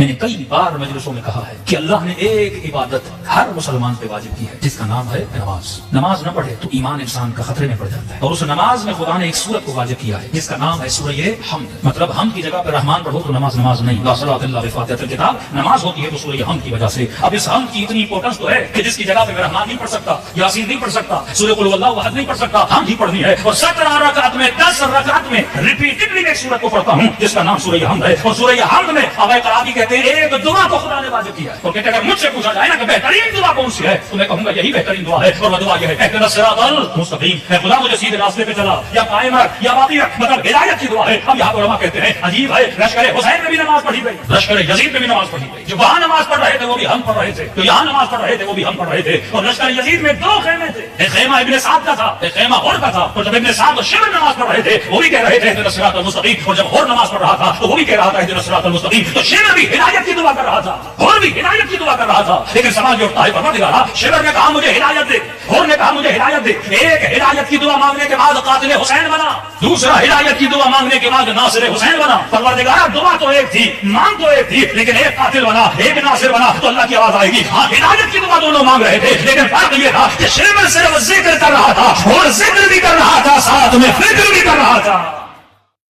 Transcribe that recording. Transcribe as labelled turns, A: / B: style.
A: میں نے کئی بار مجلسوں میں کہا ہے کہ اللہ نے ایک عبادت ہر مسلمان پہ واجب کی ہے، جس کا نام ہے نماز۔ نماز نہ پڑھے تو ایمان انسان کا خطرے میں پڑ جاتا ہے، اور اس نماز میں خدا نے ایک سورت کو واجب کیا ہے جس کا نام ہے سورہ حمد۔ مطلب حمد کی جگہ پہ رحمان پڑھو تو نماز نہیں، لا صلاۃ الا بفاتحۃ الکتاب۔ نماز ہوتی ہے تو سورہ حمد کی وجہ سے۔ اب اس حمد کی اتنی امپورٹنس تو ہے کہ جس کی جگہ پہ میں رحمان نہیں پڑھ سکتا، یاسین نہیں پڑھ سکتا، سورہ قل واللہ احد نہیں پڑھ سکتا، حمد ہی پڑھنی ہے۔ اور 17 رکعت میں 10 رکعت میں ریپیٹڈلی ایک سورت کو پڑھتا ہوں جس کا نام سورہ حمد ہے۔ اور سورہ حمد میں ابا قرابی کہتے ہیں ایک دعا کو خدا نے واجب کیا ہے، اور کہتے ہیں اگر مجھ سے پوچھا جائے نا کہ بہترین دعا کون سی ہے تو میں کہوں گا یہی بہترین دعا ہے، اور وہ دعا یہ ہے اهدنا الصراط المستقیم، اے خدا مجھے سیدھے راستے پہ چلا، یا قائم رکھ یا باقی رکھ، مطلب ہدایت کی دعا ہے۔ اب یہاں علماء کہتے ہیں عجیب ہے، لشکر حسین میں بھی نماز پڑھی گئی، لشکر یزید میں بھی نماز پڑھی گئی، جو وہاں نماز پڑھ رہے تھے وہ بھی ہم پڑھ رہے تھے، جو یہاں نماز پڑھ رہے تھے وہ بھی ہم پڑھ رہے تھے۔ اور لشکر یزید میں 2 خیمے تھے، ایک خیمہ ابن سعد کا تھا، ایک خیمہ غور کا تھا۔ اور جب ابن سعد اور شمر نماز پڑھ رہے تھے وہ بھی کہہ رہے تھے اهدنا الصراط المستقیم، اور جب غور نماز پڑھ رہا تھا تو وہ بھی کہہ رہا تھا اهدنا الصراط المستقیم۔ تو شمر بھی ہدایت کی دعا کر رہا تھا، غور بھی ہدایت کی دعا کر رہا تھا، لیکن سوال یہ اٹھتا ہے پروردگارا، شمر نے کہا مجھے ہدایت دے، غور نے کہا مجھے ہدایت دے۔ ایک ہدایت کی دعا مانگنے کے بعد قاتل حسین بنا، دوسرا ہدایت کی دعا مانگنے کے بعد ناصر حسین بنا۔ پروردگارا دعا تو ایک تھی، مانگ تو ایک تھی، لیکن ایک قاتل بنا ایک ناصر بنا تو اللہ کی آواز آئے گی۔ ہاں ہدایت کی دعا دونوں مانگ رہے تھے، لیکن فرق یہ تھا کہ شمر صرف ذکر کر رہا تھا اور ذکر بھی کر رہا تھا، ساتھ میں فکر بھی کر رہا تھا۔